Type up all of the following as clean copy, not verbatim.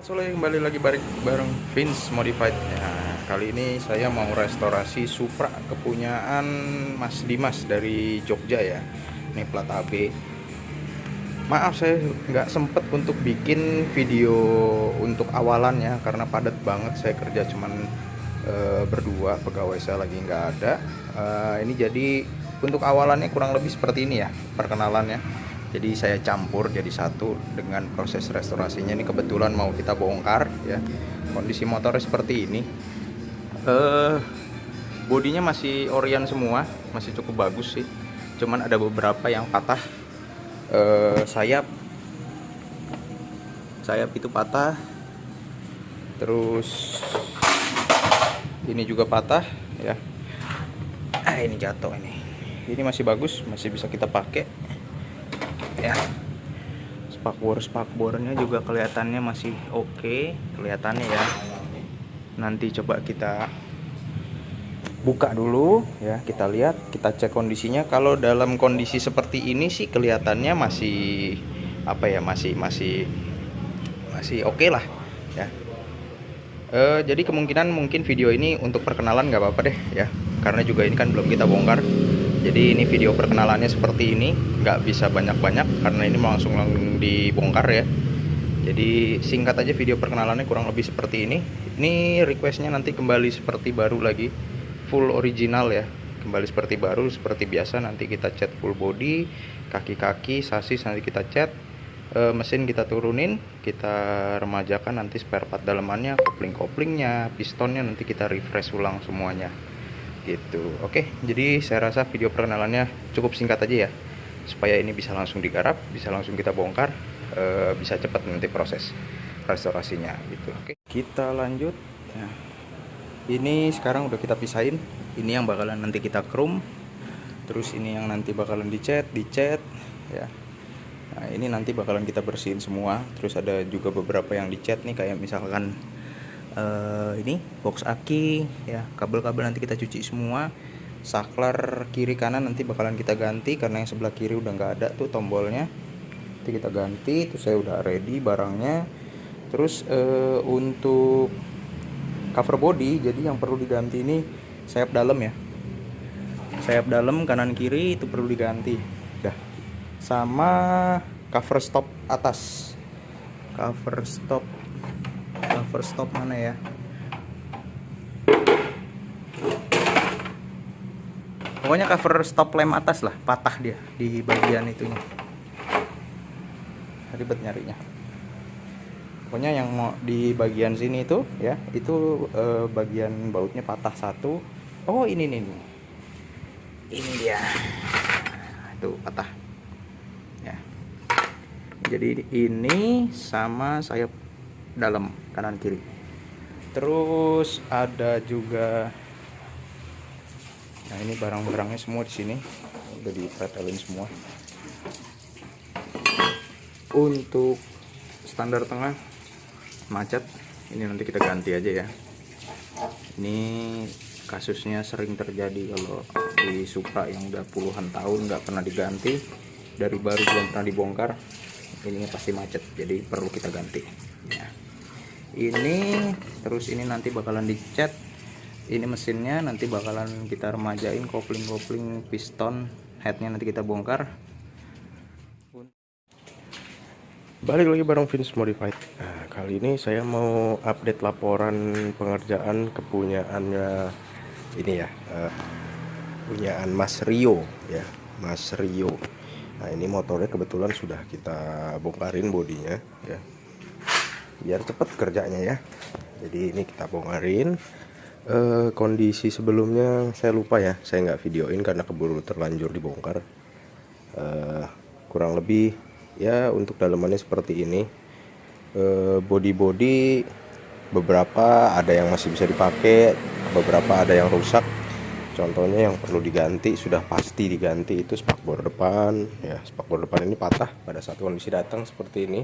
Sore kembali lagi bareng Vince Modified. Nah, kali ini saya mau restorasi Supra kepunyaan Mas Dimas dari Jogja ya. Ini plat AB. Maaf saya nggak sempet untuk bikin video untuk awalannya karena padat banget. Saya kerja cuman berdua, pegawai saya lagi nggak ada. Ini jadi untuk awalannya kurang lebih seperti ini ya perkenalannya. Jadi saya campur jadi satu dengan proses restorasinya. Ini kebetulan mau kita bongkar ya. Kondisi motornya seperti ini. Bodinya masih orian semua, masih cukup bagus sih. Cuman ada beberapa yang patah. Sayap itu patah. Terus ini juga patah ya. Ini jatuh ini. Ini masih bagus, masih bisa kita pakai. Ya, spakbornya juga kelihatannya masih oke, kelihatannya ya. Nanti coba kita buka dulu ya, kita lihat, kita cek kondisinya. Kalau dalam kondisi seperti ini sih kelihatannya masih apa ya, masih oke lah ya. Jadi kemungkinan mungkin video ini untuk perkenalan nggak apa-apa deh ya, karena juga ini kan belum kita bongkar. Jadi ini video perkenalannya seperti ini, nggak bisa banyak-banyak karena ini langsung dibongkar ya. Jadi singkat aja video perkenalannya kurang lebih seperti ini. Ini requestnya nanti kembali seperti baru lagi, full original ya, kembali seperti baru seperti biasa. Nanti kita cat full body, kaki-kaki, sasis nanti kita cat, mesin kita turunin, kita remajakan nanti spare part dalamannya, kopling-koplingnya, pistonnya nanti kita refresh ulang semuanya. Gitu. Oke, jadi saya rasa video perkenalannya cukup singkat aja ya, supaya ini bisa langsung digarap, bisa langsung kita bongkar, bisa cepat nanti proses restorasinya gitu. Oke, kita lanjut ya. Ini sekarang udah kita pisahin, ini yang bakalan nanti kita chrome, terus ini yang nanti bakalan dicat ya. Nah, ini nanti bakalan kita bersihin semua. Terus ada juga beberapa yang dicat nih, kayak misalkan ini box aki ya, kabel-kabel nanti kita cuci semua. Saklar kiri kanan nanti bakalan kita ganti karena yang sebelah kiri udah nggak ada tuh tombolnya, nanti kita ganti. Terus saya udah ready barangnya. Terus untuk cover body, jadi yang perlu diganti ini sayap dalam ya, sayap dalam kanan kiri itu perlu diganti dah, sama cover stop atas. Cover stop mana ya? Pokoknya cover stop lem atas lah, patah dia di bagian itunya. Ribet nyarinya. Pokoknya yang mau di bagian sini itu ya, itu bagian bautnya patah satu. Oh, ini nih. Ini dia. Itu patah. Ya. Jadi ini sama sayap dalam kanan kiri. Terus ada juga, nah ini barang-barangnya semua di sini udah dipretelin semua. Untuk standar tengah macet, ini nanti kita ganti aja ya. Ini kasusnya sering terjadi kalau di Supra yang udah puluhan tahun nggak pernah diganti, dari baru belum pernah dibongkar, ini pasti macet, jadi perlu kita ganti ya. Ini terus ini nanti bakalan dicat, ini mesinnya nanti bakalan kita remajain, kopling piston, headnya nanti kita bongkar. Balik lagi bareng Vince Modified. Nah, kali ini saya mau update laporan pengerjaan kepunyaannya ini ya, punyaan Mas Rio ya, Mas Rio. Nah, ini motornya kebetulan sudah kita bongkarin bodinya ya, biar cepet kerjanya ya. Jadi ini kita bongkarin. Kondisi sebelumnya saya lupa ya, saya nggak videoin karena keburu terlanjur dibongkar. Kurang lebih ya, untuk dalamannya seperti ini. Body beberapa ada yang masih bisa dipakai, beberapa ada yang rusak. Contohnya yang perlu diganti, sudah pasti diganti, itu spakbor depan ya. Spakbor depan ini patah pada saat kondisi datang seperti ini.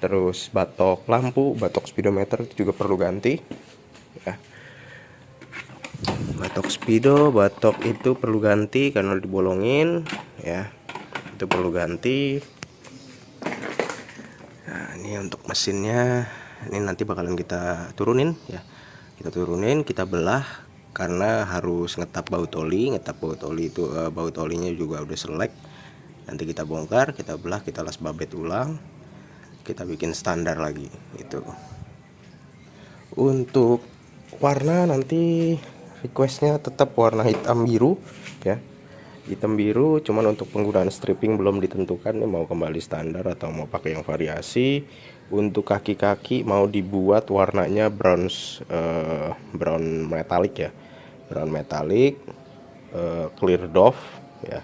Terus batok lampu, batok speedometer itu juga perlu ganti ya. Batok speedo, batok itu perlu ganti karena dibolongin ya, itu perlu ganti. Nah, Ini untuk mesinnya, ini nanti bakalan kita turunin ya. Kita turunin, kita belah karena harus ngetap baut oli. Ngetap baut oli itu baut olinya juga udah selek. Nanti kita bongkar, kita belah, kita las babet ulang. Kita bikin standar lagi itu. Untuk warna nanti requestnya tetap warna hitam biru ya. Hitam biru, cuman untuk penggunaan stripping belum ditentukan nih, mau kembali standar atau mau pakai yang variasi. Untuk kaki-kaki mau dibuat warnanya brown metalik ya, brown metalik, clear doff ya.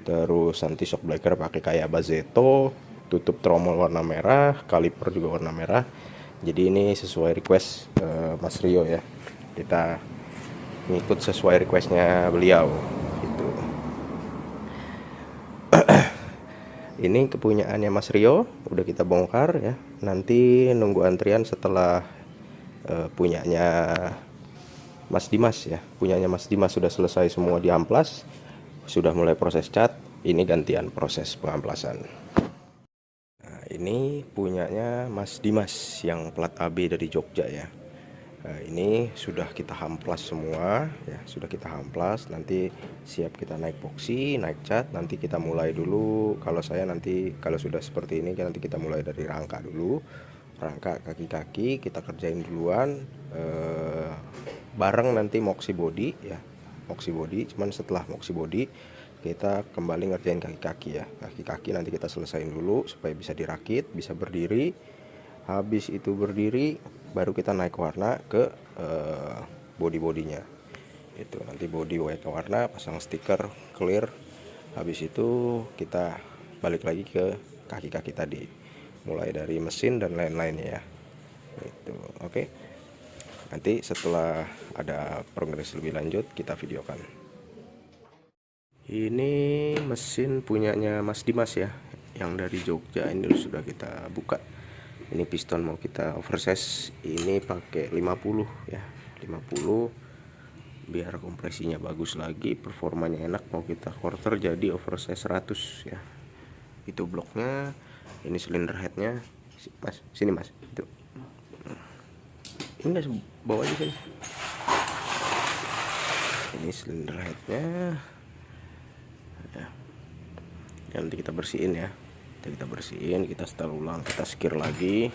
Terus nanti shock breaker pakai kayak Bazeto, tutup tromol warna merah, kaliper juga warna merah. Jadi ini sesuai request Mas Rio ya, kita ngikut sesuai requestnya beliau gitu. Ini kepunyaannya Mas Rio, udah kita bongkar ya. Nanti nunggu antrian setelah punyanya Mas Dimas ya. Punyanya Mas Dimas sudah selesai semua di amplas, sudah mulai proses cat. Ini gantian proses pengamplasan. Nah, ini punyanya Mas Dimas yang plat AB dari Jogja ya. Nah, ini sudah kita hamplas semua ya, sudah kita hamplas. Nanti siap kita naik boxy, naik cat. Nanti kita mulai dulu. Kalau saya nanti kalau sudah seperti ini nanti kita mulai dari rangka dulu. Rangka kaki-kaki kita kerjain duluan bareng nanti moxy body ya. Moxy body, cuman setelah moxy body kita kembali ngerjain kaki-kaki ya. Kaki-kaki nanti kita selesain dulu supaya bisa dirakit, bisa berdiri. Habis itu berdiri baru kita naik warna ke body-bodinya. Itu nanti body ke warna, pasang stiker clear. Habis itu kita balik lagi ke kaki-kaki tadi. Mulai dari mesin dan lain-lainnya ya. Itu. Oke. Nanti setelah ada progres lebih lanjut kita videokan. Ini mesin punyanya Mas Dimas ya, yang dari Jogja. Ini sudah kita buka. Ini piston mau kita oversize, ini pakai 50 ya, 50 biar kompresinya bagus lagi, performanya enak. Mau kita quarter jadi oversize 100 ya. Itu bloknya, ini silinder headnya. Mas, sini Mas, itu. Ini guys, bawa aja sini. Ini silinder headnya ya. Nanti kita bersihin ya. Kita bersihin, kita setel ulang, kita skir lagi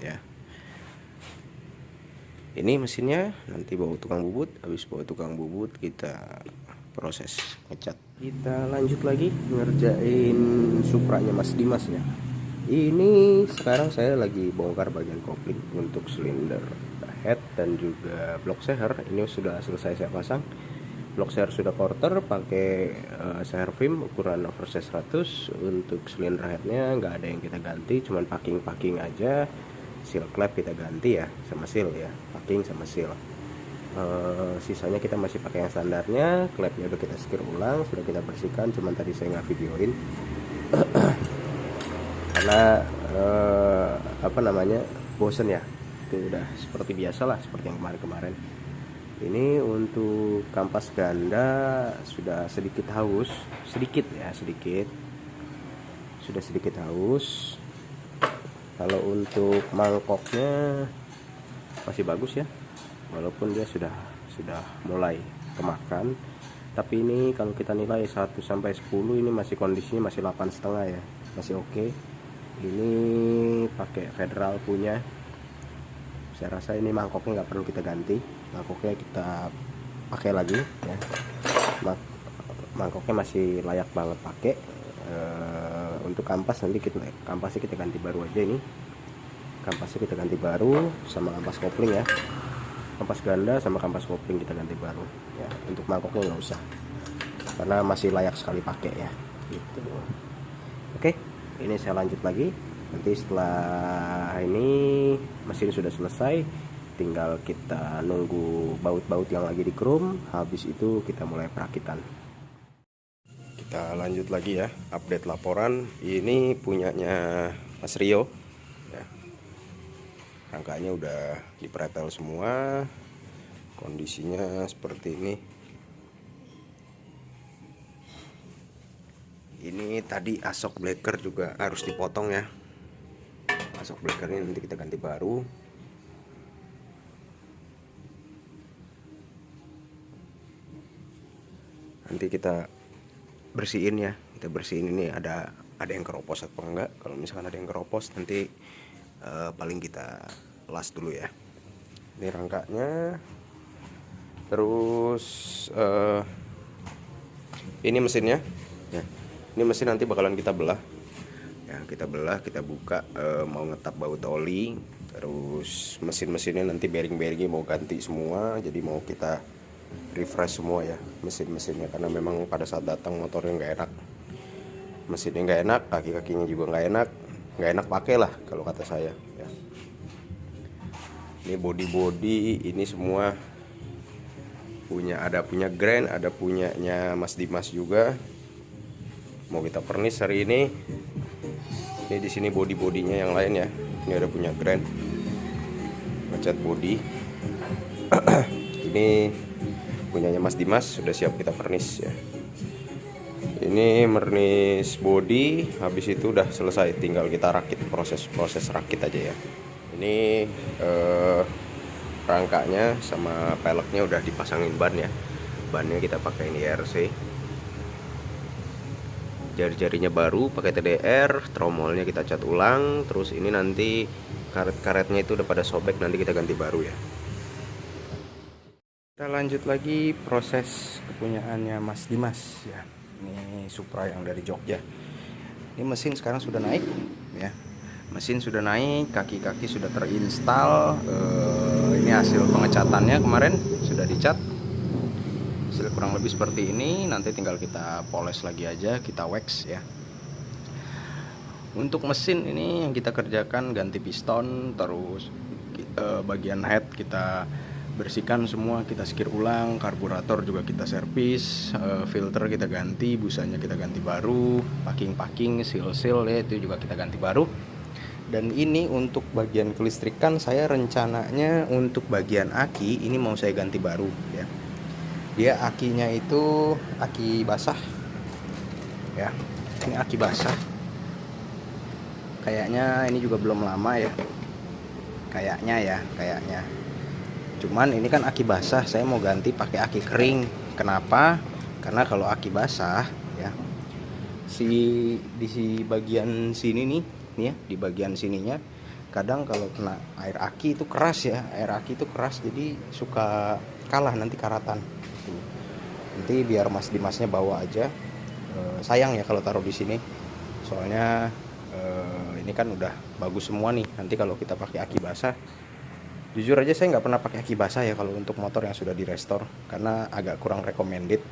ya. Ini mesinnya nanti bawa tukang bubut. Habis bawa tukang bubut kita proses ngecat. Kita lanjut lagi ngerjain Supranya Mas Dimas ya. Ini sekarang saya lagi bongkar bagian kopling untuk silinder head dan juga block seher. Ini sudah selesai saya pasang. Block seher sudah quarter pakai seher film ukuran oversize 100. Untuk silinder headnya nggak ada yang kita ganti, cuman packing aja. Seal clamp kita ganti ya, sama seal ya, packing sama seal. Sisanya kita masih pakai yang standarnya. Clampnya udah kita skir ulang, sudah kita bersihkan, cuman tadi saya nggak videoin karena bosen ya. Itu udah seperti biasa lah, seperti yang kemarin-kemarin. Ini untuk kampas ganda sudah sedikit haus, sedikit sudah sedikit haus. Kalau untuk mangkoknya masih bagus ya, walaupun dia sudah mulai kemakan. Tapi ini kalau kita nilai 1 sampai 10 ini masih kondisinya masih 8,5 ya, masih oke. Ini pakai Federal punya. Saya rasa ini mangkoknya nggak perlu kita ganti, mangkoknya kita pakai lagi ya. Mangkoknya masih layak banget pakai. Untuk kampas nanti kampasnya kita ganti baru aja. Ini kampasnya kita ganti baru sama kampas kopling ya, kampas ganda sama kampas kopling kita ganti baru ya. Untuk mangkoknya nggak usah karena masih layak sekali pakai ya gitu. Oke, ini saya lanjut lagi. Nanti setelah ini mesin sudah selesai, tinggal kita nunggu baut-baut yang lagi di chrome. Habis itu kita mulai perakitan. Kita lanjut lagi ya, update laporan. Ini punyanya Mas Rio ya. Rangkanya udah dipretel semua, kondisinya seperti ini. Ini tadi asok breaker juga harus dipotong ya. shock breakernya nanti kita ganti baru. Nanti kita bersihin ya, kita bersihin ini ada yang keropos atau enggak. Kalau misalkan ada yang keropos nanti paling kita las dulu ya. Ini rangkanya. Terus ini mesinnya ya. Ini mesin nanti bakalan kita belah ya, kita belah, kita buka, mau ngetap baut oli. Terus mesin-mesinnya nanti bearing-bearingnya mau ganti semua, jadi mau kita refresh semua ya mesin-mesinnya, karena memang pada saat datang motornya nggak enak, mesinnya nggak enak, kaki-kakinya juga nggak enak pakai lah kalau kata saya ya. Ini body ini semua ada punya Grand, ada punyanya Mas Dimas juga. Mau kita pernis hari ini. Ini di sini bodinya yang lain ya. Ini ada punya Grand, ngecat body. Ini punyanya Mas Dimas, sudah siap kita pernis ya. Ini mernis body, habis itu udah selesai, tinggal kita rakit, proses rakit aja ya. Ini rangkanya sama peleknya udah dipasangin ban ya. Bannya kita pakai ini RC. Jari-jarinya baru pakai TDR, tromolnya kita cat ulang. Terus ini nanti karet-karetnya itu udah pada sobek, nanti kita ganti baru ya. Kita lanjut lagi proses kepunyaannya Mas Dimas ya. Ini Supra yang dari Jogja. Ini mesin sekarang sudah naik ya. Mesin sudah naik, kaki-kaki sudah terinstal. Ini hasil pengecatannya kemarin sudah dicat. Hasil kurang lebih seperti ini. Nanti tinggal kita poles lagi aja, kita wax ya. Untuk mesin ini yang kita kerjakan ganti piston, terus bagian head kita bersihkan semua, kita skir ulang, karburator juga kita servis, filter kita ganti, busanya kita ganti baru, packing, seal ya itu juga kita ganti baru. Dan ini untuk bagian kelistrikan saya rencananya untuk bagian aki ini mau saya ganti baru ya. Dia akinya itu aki basah ya. Ini aki basah. Kayaknya ini juga belum lama ya. Kayaknya. Cuman ini kan aki basah, saya mau ganti pakai aki kering. Kenapa? Karena kalau aki basah ya, di bagian sini nih ya, di bagian sininya kadang kalau kena air aki itu keras ya, jadi suka kalah nanti karatan. Nanti biar Mas Dimasnya bawa aja. Sayang ya kalau taruh di sini, soalnya ini kan udah bagus semua nih. Nanti kalau kita pakai aki basah, jujur aja saya nggak pernah pakai aki basah ya kalau untuk motor yang sudah di restore, karena agak kurang recommended.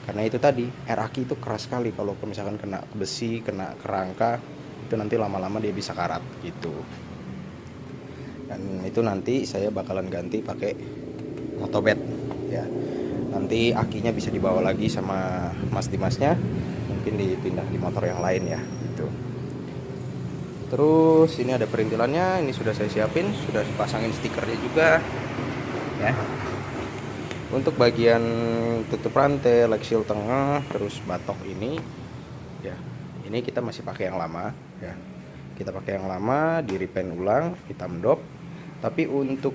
Karena itu tadi, air aki itu keras sekali, kalau misalkan kena ke besi, kena ke rangka, itu nanti lama-lama dia bisa karat gitu. Dan itu nanti saya bakalan ganti pakai motobed ya. Nanti akinya bisa dibawa lagi sama Mas Dimasnya, mungkin dipindah di motor yang lain ya gitu. Terus ini ada perintilannya, ini sudah saya siapin, sudah dipasangin stikernya juga ya. Untuk bagian tutup rantai, leg shield tengah, terus batok ini ya, ini kita masih pakai yang lama ya. Kita pakai yang lama, di repaint ulang, hitam dop. Tapi untuk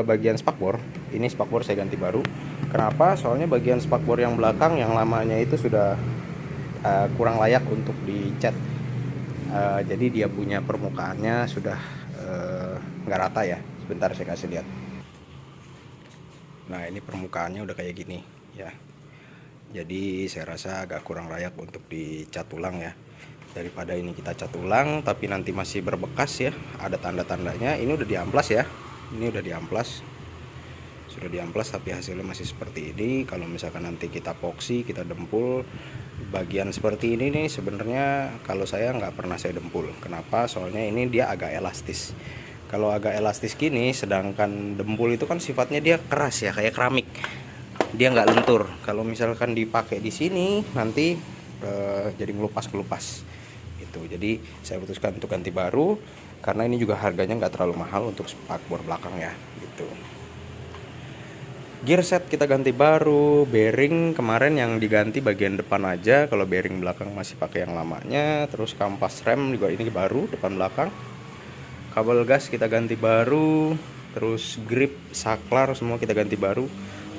bagian spakbor, ini spakbor saya ganti baru. Kenapa? Soalnya bagian spakbor yang belakang, yang lamanya itu sudah kurang layak untuk dicat. Jadi dia punya permukaannya sudah nggak rata ya. Sebentar saya kasih lihat. Nah ini permukaannya udah kayak gini ya. Jadi saya rasa agak kurang layak untuk dicat ulang ya. Daripada ini kita cat ulang tapi nanti masih berbekas ya, ada tanda-tandanya. Ini udah diamplas ya. Ini udah diamplas. Sudah diamplas tapi hasilnya masih seperti ini. Kalau misalkan nanti kita epoxy, kita dempul, bagian seperti ini nih sebenarnya kalau saya nggak pernah saya dempul. Kenapa? Soalnya ini dia agak elastis. Kalau agak elastis gini, sedangkan dempul itu kan sifatnya dia keras ya, kayak keramik. Dia nggak lentur. Kalau misalkan dipakai di sini nanti jadi ngelupas gitu. Jadi saya putuskan untuk ganti baru, karena ini juga harganya nggak terlalu mahal untuk spakbor belakang ya gitu. Gear set kita ganti baru, bearing kemarin yang diganti bagian depan aja, kalau bearing belakang masih pakai yang lamanya. Terus kampas rem juga ini baru depan belakang kabel gas kita ganti baru, terus grip, saklar semua kita ganti baru.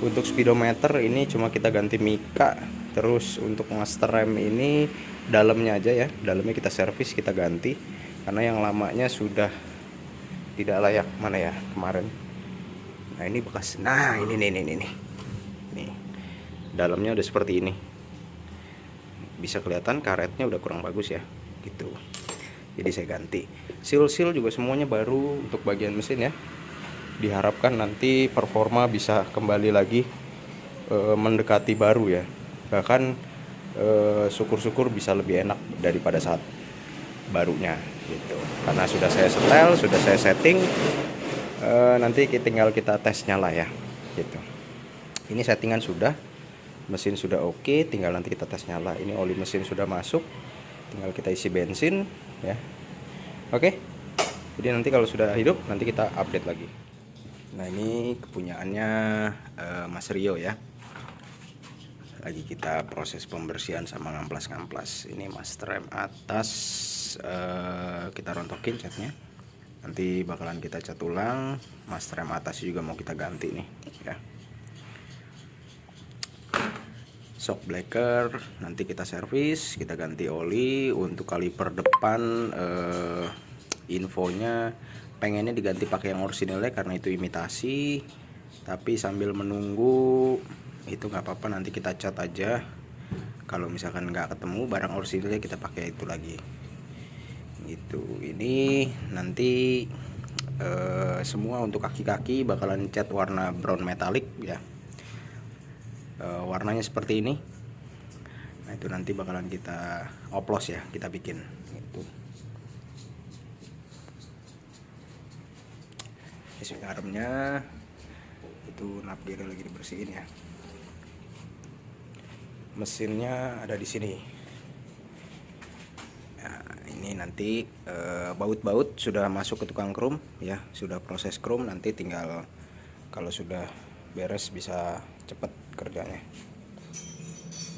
Untuk speedometer ini cuma kita ganti mika. Terus untuk master rem ini dalamnya aja ya, dalamnya kita servis, kita ganti karena yang lamanya sudah tidak layak. Mana ya kemarin, nah ini bekas, nah ini nih dalamnya udah seperti ini, bisa kelihatan karetnya udah kurang bagus ya gitu, jadi saya ganti. Seal juga semuanya baru untuk bagian mesin ya. Diharapkan nanti performa bisa kembali lagi mendekati baru ya, bahkan syukur-syukur bisa lebih enak daripada saat barunya gitu, karena sudah saya setel, sudah saya setting. Nanti tinggal kita tes nyala ya gitu. Ini settingan sudah, mesin sudah oke, tinggal nanti kita tes nyala. Ini oli mesin sudah masuk, tinggal kita isi bensin ya. Oke, jadi nanti kalau sudah hidup nanti kita update lagi. Nah ini kepunyaannya Mas Rio ya, lagi kita proses pembersihan sama ngamplas. Ini master rem atas kita rontokin catnya, nanti bakalan kita cat ulang. Master rem atas juga mau kita ganti nih ya. Shock breaker nanti kita servis, kita ganti oli. Untuk kaliper depan infonya pengennya diganti pakai yang orisinalnya karena itu imitasi, tapi sambil menunggu itu nggak apa-apa, nanti kita cat aja. Kalau misalkan nggak ketemu barang orisinalnya kita pakai itu lagi gitu. Ini nanti semua untuk kaki-kaki bakalan cat warna brown metallic ya, warnanya seperti ini. Nah itu nanti bakalan kita oplos ya, kita bikin gitu. Isi remnya itu navgear lagi dibersihin ya. Mesinnya ada di sini. Nah, ini nanti baut-baut sudah masuk ke tukang krum ya, sudah proses krum. Nanti tinggal kalau sudah beres bisa cepet kerjanya.